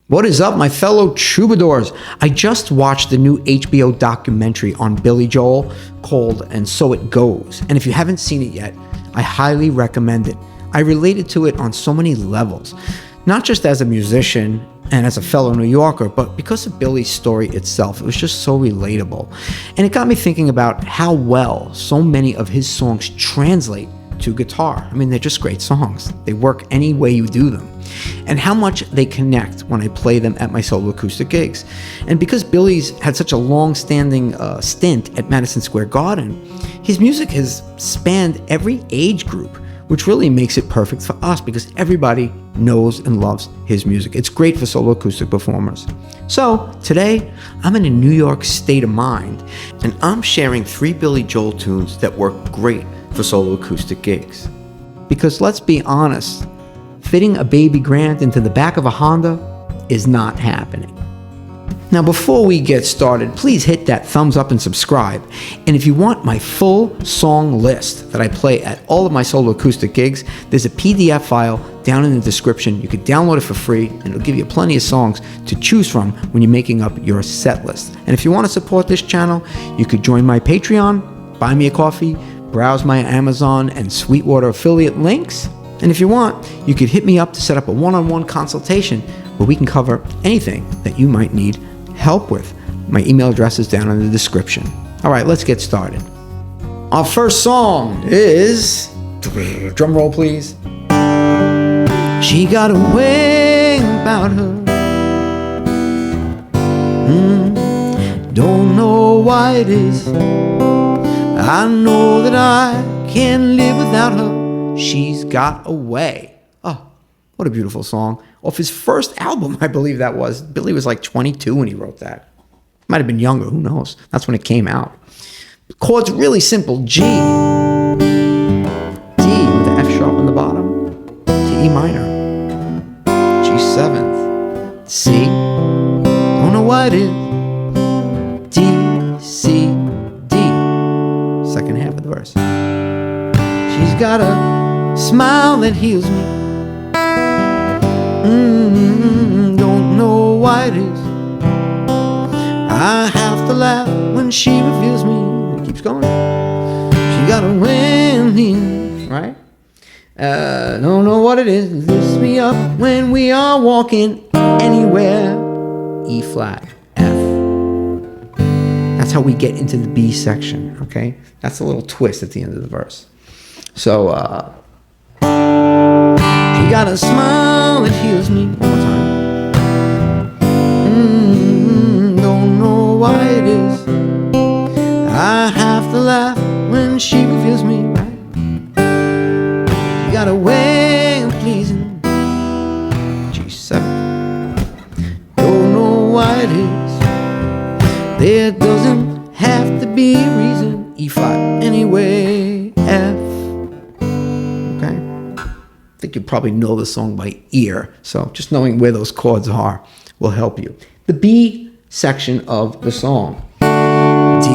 What is up, my fellow troubadours? I just watched the new HBO documentary on Billy Joel called And So It Goes. And if you haven't seen it yet, I highly recommend it. I related to it on so many levels, not just as a musician and as a fellow New Yorker, but because of Billy's story itself. It was just so relatable. And it got me thinking about how well so many of his songs translate to guitar. I mean, they're just great songs. They work any way you do them. And how much they connect when I play them at my solo acoustic gigs. And because Billy's had such a long-standing stint at Madison Square Garden, his music has spanned every age group, which really makes it perfect for us because everybody knows and loves his music. It's great for solo acoustic performers. So today, I'm in a New York state of mind, and I'm sharing 3 Billy Joel tunes that work great for solo acoustic gigs. Because let's be honest, fitting a baby Grand into the back of a Honda is not happening. Now, before we get started, please hit that thumbs up and subscribe. And if you want my full song list that I play at all of my solo acoustic gigs, there's a PDF file down in the description. You can download it for free, and it'll give you plenty of songs to choose from when you're making up your set list. And if you want to support this channel, you could join my Patreon, buy me a coffee, browse my Amazon and Sweetwater affiliate links. And if you want, you could hit me up to set up a one-on-one consultation where we can cover anything that you might need help with. My email address is down in the description. All right, let's get started. Our first song is, drum roll please. She got a way about her. Don't know why it is. I know that I can't live without her. She's Got Away. Oh, what a beautiful song. Off his first album, I believe that was. Billy was like 22 when he wrote that. Might have been younger, who knows? That's when it came out. The chord's really simple. G. D with the F sharp on the bottom. To E minor. G seventh. C. Don't know what it is. D, C, D. Second half of the verse. She's got a smile that heals me. Don't know why it is. I have to laugh when she reveals me. It keeps going. She got a win, right? Don't know what it is. It lifts me up when we are walking anywhere. E flat, F. That's how we get into the B section, okay? That's a little twist at the end of the verse. So, she got a smile that heals me. One more time. Don't know why it is. I have to laugh when she reveals me. Right? She got a way of pleasing. G7. Don't know why it is. There doesn't have to be a reason. E5 anyway. F. I think you probably know the song by ear, so just knowing where those chords are will help you. The B section of the song. D. She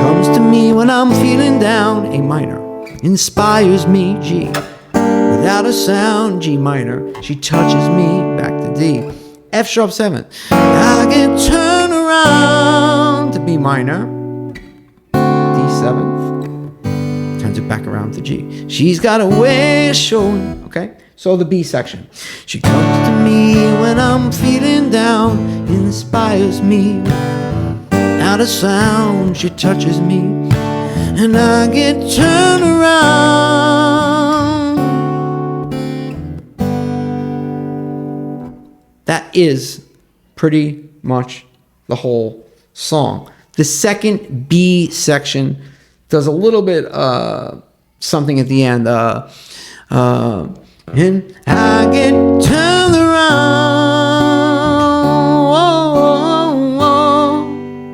comes to me when I'm feeling down. A minor. Inspires me. G. Without a sound. G minor. She touches me. Back to D. F sharp 7. I can turn around to B minor. D7. Turns it back around to G. She's got a way of showing. Okay, so the B section. She comes to me when I'm feeling down, inspires me. Out of sound, she touches me, and I get turned around. That is pretty much the whole song. The second B section does a little bit something at the end. And I get turned around. Whoa, whoa,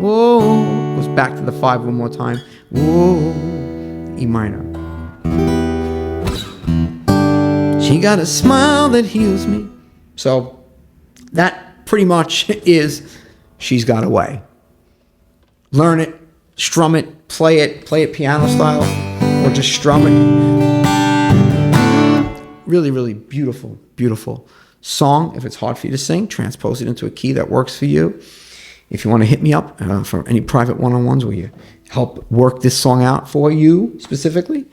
whoa. Goes back to the 5 one more time. Whoa, E minor. She got a smile that heals me. So that pretty much is She's Got Away. Learn it, strum it, play it piano style, or just strum it. Really, really beautiful, beautiful song. If it's hard for you to sing, transpose it into a key that works for you. If you want to hit me up for any private one-on-ones where you help work this song out for you specifically,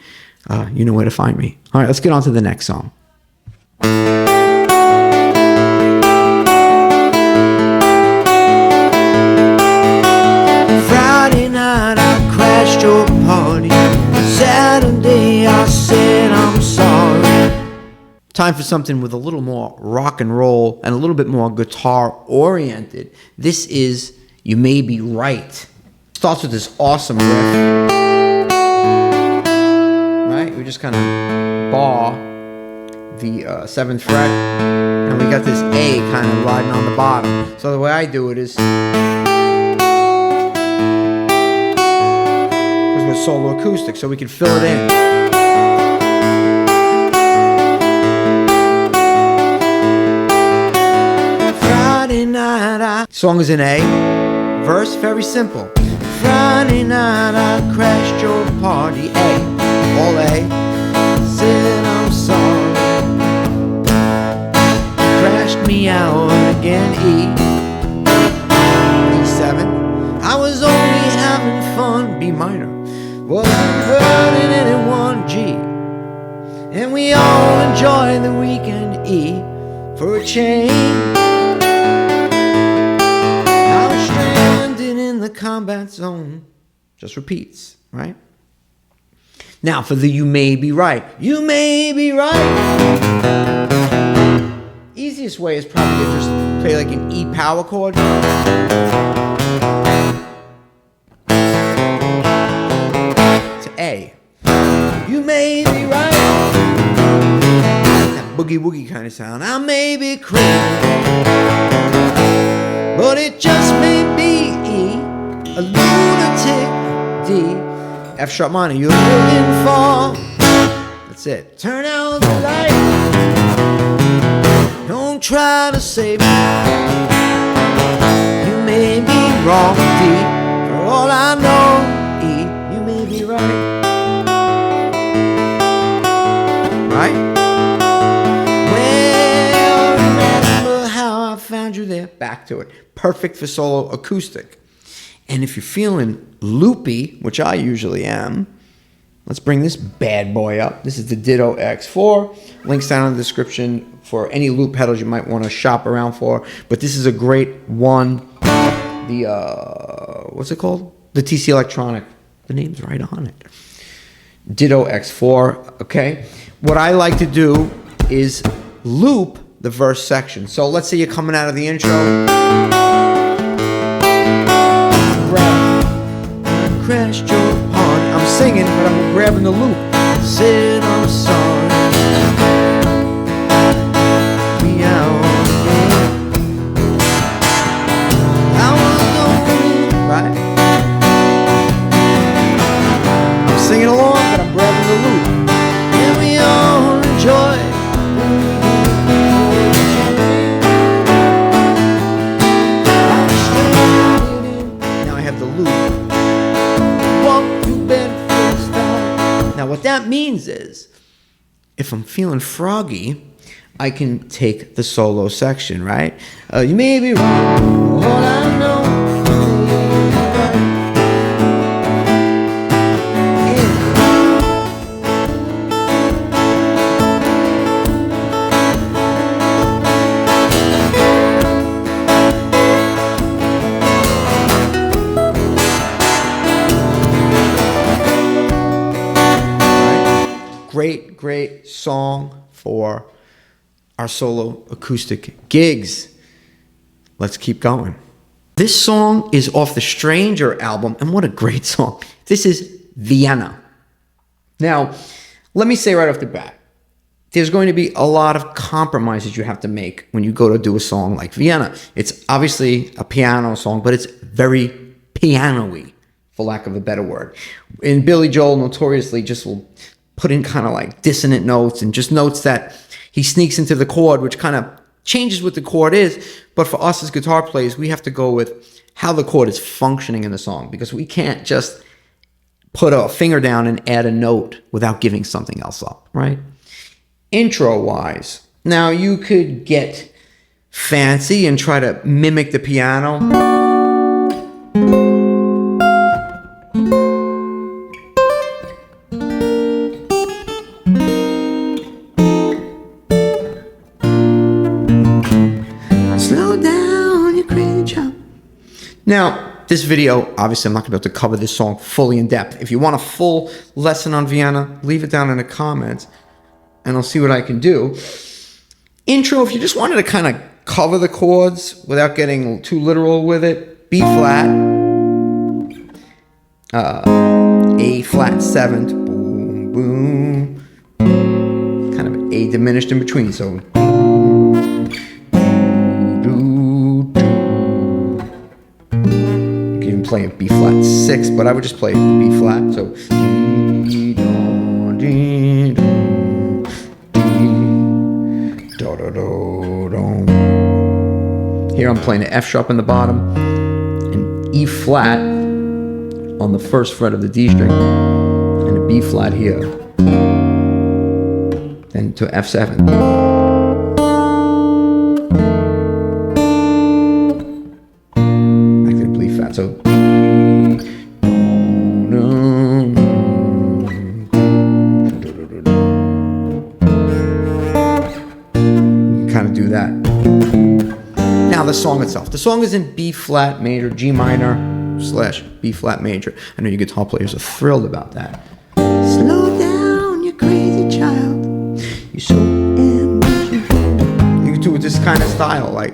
you know where to find me. All right, let's get on to the next song. Friday night I crashed your party. Saturday I said I'm sorry. Time for something with a little more rock and roll and a little bit more guitar oriented. This is You May Be Right. Starts with this awesome riff. Right? We just kind of bar the 7th fret, and we got this A kind of riding on the bottom. So the way I do it is, because we're solo acoustic, so we can fill it in. Friday night Song is in A. Verse, very simple. Friday night I crashed your party. A, All A. said I'm sorry. Crashed me out again. E, E7. I was only having fun. B minor, wasn't hurting anyone. G, and we all enjoy the weekend. E, for a change. I was stranded in the combat zone. Just repeats, right? Now for the You May Be Right. You may be right. Easiest way is probably to just play like an E power chord. To A. You may be right. That boogie woogie kind of sound. I may be crazy, but it just may be E, a lunatic. D, F sharp minor. you're looking for. That's it. Turn out the light. Don't try to save me. You may be wrong. D, for all I know. E, you may be right. Right? Well, remember how I found you there. Back to it. Perfect for solo acoustic. And if you're feeling loopy, which I usually am, let's bring this bad boy up. This is the Ditto X4. Links down in the description for any loop pedals you might want to shop around for. But this is a great one. The, what's it called? The TC Electronic. The name's right on it. Ditto X4, okay? What I like to do is loop the verse section. So let's say you're coming out of the intro. Crashed your party. I'm singing, but I'm grabbing the loop. Said I'm sorry. Me out again. I was lonely. Right? I'm singing along, but I'm grabbing the loop. And we all enjoy. Now I have the loop. Now what that means is, if I'm feeling froggy, I can take the solo section, right? You may be wrong, All I know. Great song for our solo acoustic gigs. Let's keep going. This song is off the Stranger album, and what a great song. This is Vienna. Now, let me say right off the bat, there's going to be a lot of compromises you have to make when you go to do a song like Vienna. It's obviously a piano song, but it's very piano-y, for lack of a better word. And Billy Joel notoriously just will put in kind of like dissonant notes and just notes that he sneaks into the chord, which kind of changes what the chord is. But for us as guitar players, we have to go with how the chord is functioning in the song, because we can't just put a finger down and add a note without giving something else up, right? Intro-wise, Now you could get fancy and try to mimic the piano. Slow down, you crazy child. Now, this video, obviously I'm not going to be able to cover this song fully in depth. If you want a full lesson on Vienna, leave it down in the comments and I'll see what I can do. Intro, if you just wanted to kind of cover the chords without getting too literal with it, B flat, A flat 7th, boom, boom, kind of A diminished in between, so play a B flat 6, but I would just play B flat. So here I'm playing an F sharp on the bottom and E flat on the first fret of the D string and a B flat here, then to F7. So kind of do that. Now the song itself. The song is in B flat major, G minor / B flat major. I know you guitar players are thrilled about that. Slow down, you crazy child. You're so ambitious. You can do it this kind of style, like.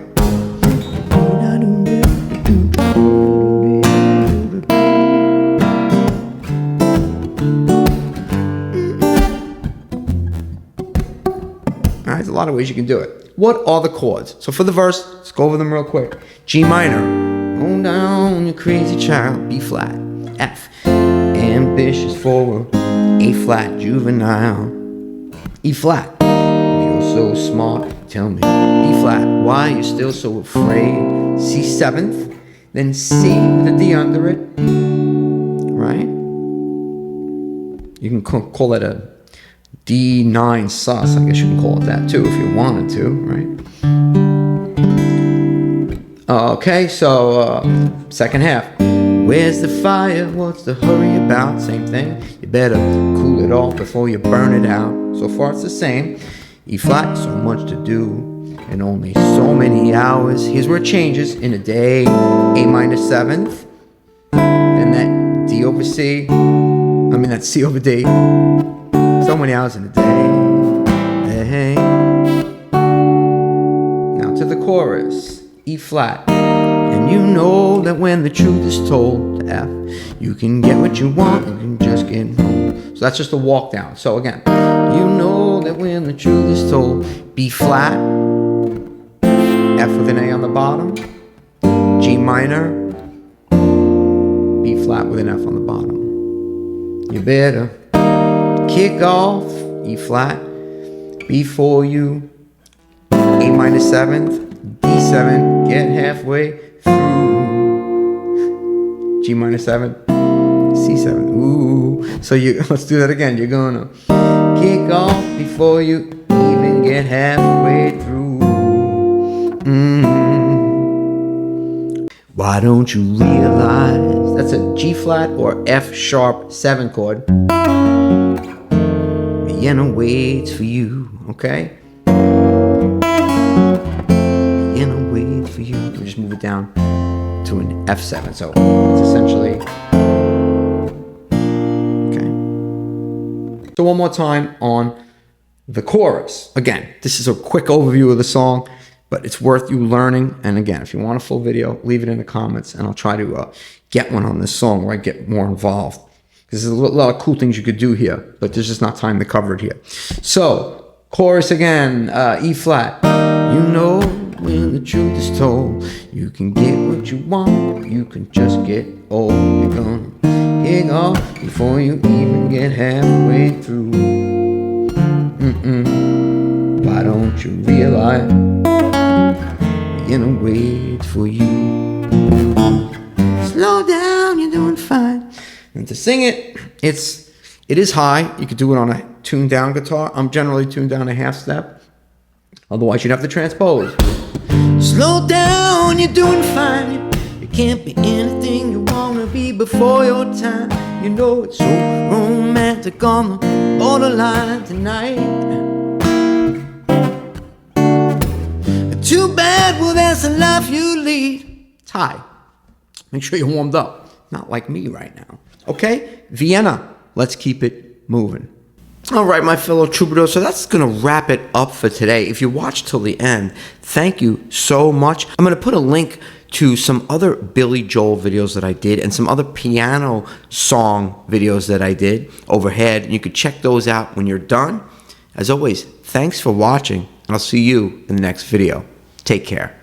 There's a lot of ways you can do it. What are the chords? So for the verse, let's go over them real quick. G minor, hold down, you crazy child. B flat, F, ambitious forward. A flat, juvenile. E flat, you're so smart, tell me. B flat, why you still so afraid? C 7th, then C with a D under it, right? You can call that a D9 sus, I guess you can call it that too if you wanted to, right? Okay, so second half. Where's the fire? What's the hurry about? Same thing. You better cool it off before you burn it out. So far it's the same. E flat, so much to do and only so many hours. Here's where it changes in a day. A minor 7th, then that D over C. That C over D. So many hours in a day. Hey. Now to the chorus. E flat. And you know that when the truth is told, to F, you can get what you want, you can just get home. So that's just a walk down. So again, you know that when the truth is told, B flat, F with an A on the bottom, G minor, B flat with an F on the bottom. You better kick off, E flat, before you, A minor 7th, D7, get halfway through, G minor 7, C7, ooh. So let's do that again. You're gonna kick off before you even get halfway through. Why don't you realize that's a G flat or F sharp 7 chord. Vienna waits for you, okay? Vienna waits for you. We just move it down to an F7, so it's essentially, okay. So one more time on the chorus. Again, this is a quick overview of the song, but it's worth you learning. And again, if you want a full video, leave it in the comments, and I'll try to get one on this song where I get more involved. There's a lot of cool things you could do here, but there's just not time to cover it here. So, chorus again, E flat. You know when the truth is told, you can get what you want, you can just get old. You're gonna kick off before you even get halfway through. Why don't you realize Vienna waits for you? Slow down, you're doing fine. And to sing it, it is high. You could do it on a tuned down guitar. I'm generally tuned down a half step. Otherwise, you'd have to transpose. Slow down, you're doing fine. You can't be anything you wanna be before your time. You know it's so romantic on the borderline tonight. Too bad, well that's the life you lead. It's high. Make sure you're warmed up. Not like me right now. Okay? Vienna. Let's keep it moving. All right, my fellow troubadours, so that's going to wrap it up for today. If you watched till the end, thank you so much. I'm going to put a link to some other Billy Joel videos that I did and some other piano song videos that I did overhead. You could check those out when you're done. As always, thanks for watching, and I'll see you in the next video. Take care.